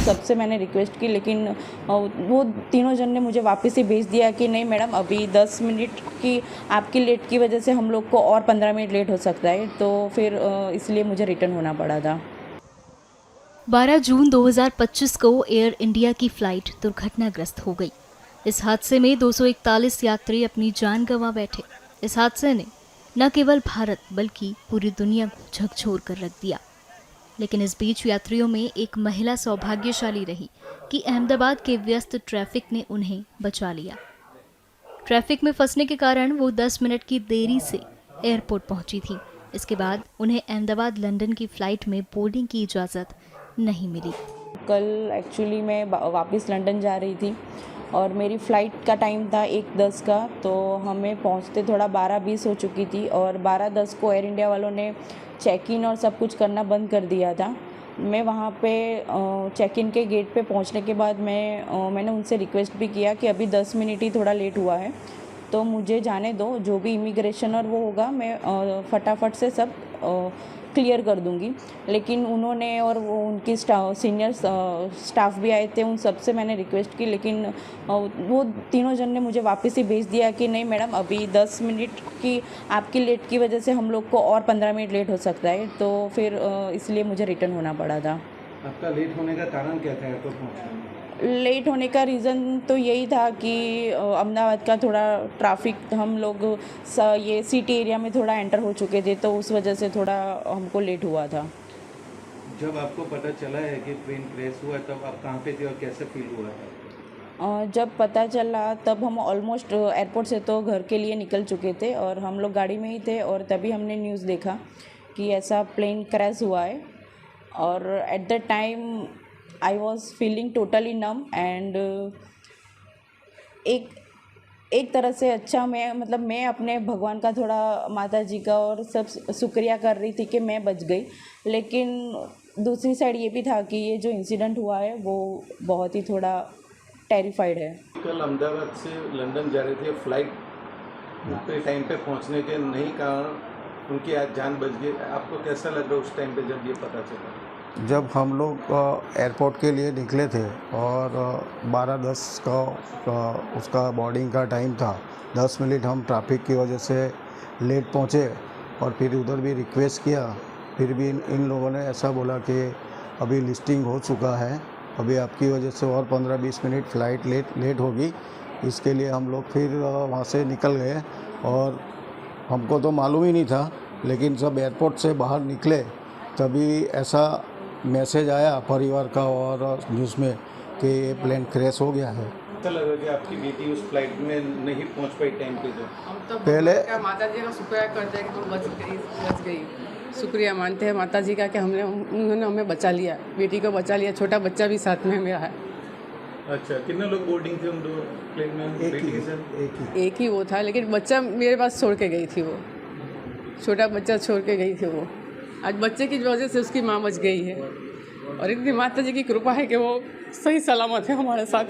सबसे मैंने रिक्वेस्ट की, लेकिन वो तीनों जन ने मुझे वापस ही भेज दिया कि नहीं मैडम, अभी 10 मिनट की आपकी लेट की वजह से हम लोग को और 15 मिनट लेट हो सकता है, तो फिर इसलिए मुझे रिटर्न होना पड़ा था। 12 जून 2025 को एयर इंडिया की फ्लाइट दुर्घटनाग्रस्त हो गई। इस हादसे में 241 यात्री अपनी जान गंवा बैठे। इस हादसे ने न केवल भारत बल्कि पूरी दुनिया को झकझोर कर रख दिया। लेकिन इस बीच यात्रियों में एक महिला सौभाग्यशाली रही कि अहमदाबाद के व्यस्त ट्रैफिक ने उन्हें बचा लिया। ट्रैफिक में फंसने के कारण वो 10 मिनट की देरी से एयरपोर्ट पहुंची थी। इसके बाद उन्हें अहमदाबाद लंदन की फ़्लाइट में बोर्डिंग की इजाज़त नहीं मिली। कल एक्चुअली मैं वापस लंदन जा रही थी और मेरी फ़्लाइट का टाइम था 1:10 का, तो हमें पहुंचते थोड़ा 12:20 हो चुकी थी और 12:10 को एयर इंडिया वालों ने चेक इन और सब कुछ करना बंद कर दिया था। मैं वहाँ पे चेक इन के गेट पे पहुँचने के बाद मैंने उनसे रिक्वेस्ट भी किया कि अभी 10 मिनट ही थोड़ा लेट हुआ है, तो मुझे जाने दो, जो भी इमिग्रेशन और वो होगा मैं फटाफट से सब क्लियर कर दूंगी। लेकिन उन्होंने और वो उनकी सीनियर स्टाफ भी आए थे, उन सब से मैंने रिक्वेस्ट की, लेकिन वो तीनों जन ने मुझे वापस ही भेज दिया कि नहीं मैडम, अभी 10 मिनट की आपकी लेट की वजह से हम लोग को और 15 मिनट लेट हो सकता है, तो फिर इसलिए मुझे रिटर्न होना पड़ा था। आपका लेट होने का कारण क्या था एयरपोर्ट पहुँचने में? लेट होने का रीज़न तो यही था कि अहमदाबाद का थोड़ा ट्रैफिक, हम लोग ये सिटी एरिया में थोड़ा एंटर हो चुके थे, तो उस वजह से थोड़ा हमको लेट हुआ था। जब आपको पता चला है कि ट्रेन क्रैश हुआ है, तब आप कहाँ पे थे और कैसे फील हुआ है? जब पता चला तब हम ऑलमोस्ट एयरपोर्ट से तो घर के लिए निकल चुके थे और हम लोग गाड़ी में ही थे, और तभी हमने न्यूज़ देखा कि ऐसा प्लेन क्रैश हुआ है। और at the time I was feeling totally num and एक तरह से अच्छा, मैं अपने भगवान का, थोड़ा माता जी का और सब शुक्रिया कर रही थी कि मैं बच गई। लेकिन दूसरी साइड ये भी था कि ये जो इंसिडेंट हुआ है वो बहुत ही थोड़ा टेरिफाइड है। कल अहमदाबाद से लंदन जा रही थी, फ्लाइट पे टाइम पे पहुंचने के नहीं कारण उनकी आज जान बच गई। आपको कैसा लग रहा उस टाइम पे जब ये पता चला? जब हम लोग एयरपोर्ट के लिए निकले थे और 12:10 का उसका बोर्डिंग का टाइम था, 10 मिनट हम ट्रैफिक की वजह से लेट पहुँचे और फिर उधर भी रिक्वेस्ट किया, फिर भी इन लोगों ने ऐसा बोला कि अभी लिस्टिंग हो चुका है, अभी आपकी वजह से और 15-20 मिनट फ़्लाइट लेट होगी। इसके लिए हम लोग फिर वहाँ से निकल गए और हमको तो मालूम ही नहीं था, लेकिन जब एयरपोर्ट से बाहर निकले तभी ऐसा मैसेज आया परिवार का और न्यूज़ में कि ये प्लेन क्रैश हो गया है। ऐसा लगा कि आपकी बेटी उस फ्लाइट में नहीं पहुंच पाई टाइम पे? जो हम तो पहले माता जी का शुक्रिया करते हैं कि वो बच गई। शुक्रिया मानते हैं माता जी का कि उन्होंने हमें बचा लिया, बेटी को बचा लिया। छोटा बच्चा भी साथ में मेरा है। अच्छा, कितने लोग बोर्डिंग थे उन दो प्लेन में? एक ही वो था, लेकिन बच्चा मेरे पास छोड़ के गई थी। वो छोटा बच्चा छोड़ के गई थी। वो आज बच्चे की वजह से उसकी माँ बच गई है, और इतनी माता जी की कृपा है कि वो सही सलामत है हमारे साथ।